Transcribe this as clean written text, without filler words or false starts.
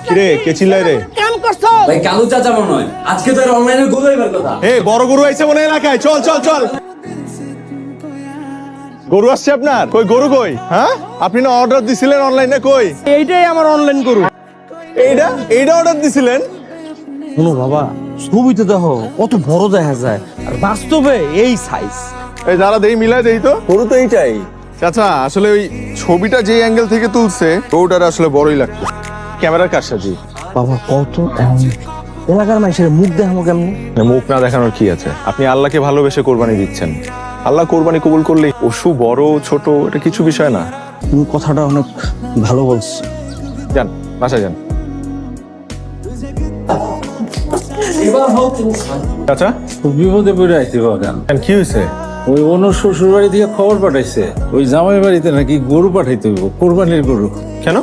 কিরে কে চিল্লাই রে? কাম করছো ভাই কালু চাচা মনে হয় আজকে তো অনলাইনে গরু এবার কথা। এ বড় গরু আইছে মনে এলাকায়, চল চল চল। গরু আসছে আপনার? কই গরু কই? হ্যাঁ আপনি না অর্ডার দিছিলেন অনলাইনে, কই? এইটাই আমার অনলাইন গরু। এইটা এইটা অর্ডার দিছিলেন? শোনো বাবা, ছবিতে দেখো কত বড় দেখা যায়, আর বাস্তবে এই সাইজ। এই দাঁড়া দেই, মিলাই দেই তো। গরু তো এইটাই চাচা, আসলে ওই ছবিটা যে অ্যাঙ্গেল থেকে তুলছে গরুটার আসলে বড়ই লাগতো। ক্যামেরার কার সাজি? বাবা কত এলাকার মানুষের মুখ দেখাবো কেমনি? মুখ না দেখানোর কি আছে? আপনি আল্লাহকে ভালোবেসে কোরবানি দিচ্ছেন, আল্লাহ কোরবানি কবুল করলে পশু বড় ছোট এটা কিছু বিষয় না। তুমি কথাটা অনেক ভালো বলছো। যান বাসায় যান। এবার হোক চাচা বিপদে পড়ে আইতে বাগান। কি হয়েছে? ওই অন্য শ্বশুর বাড়ি থেকে খবর পাঠাইছে ওই জামাই বাড়িতে নাকি গরু পাঠাইতে হইব, কোরবানির গরু। কেন?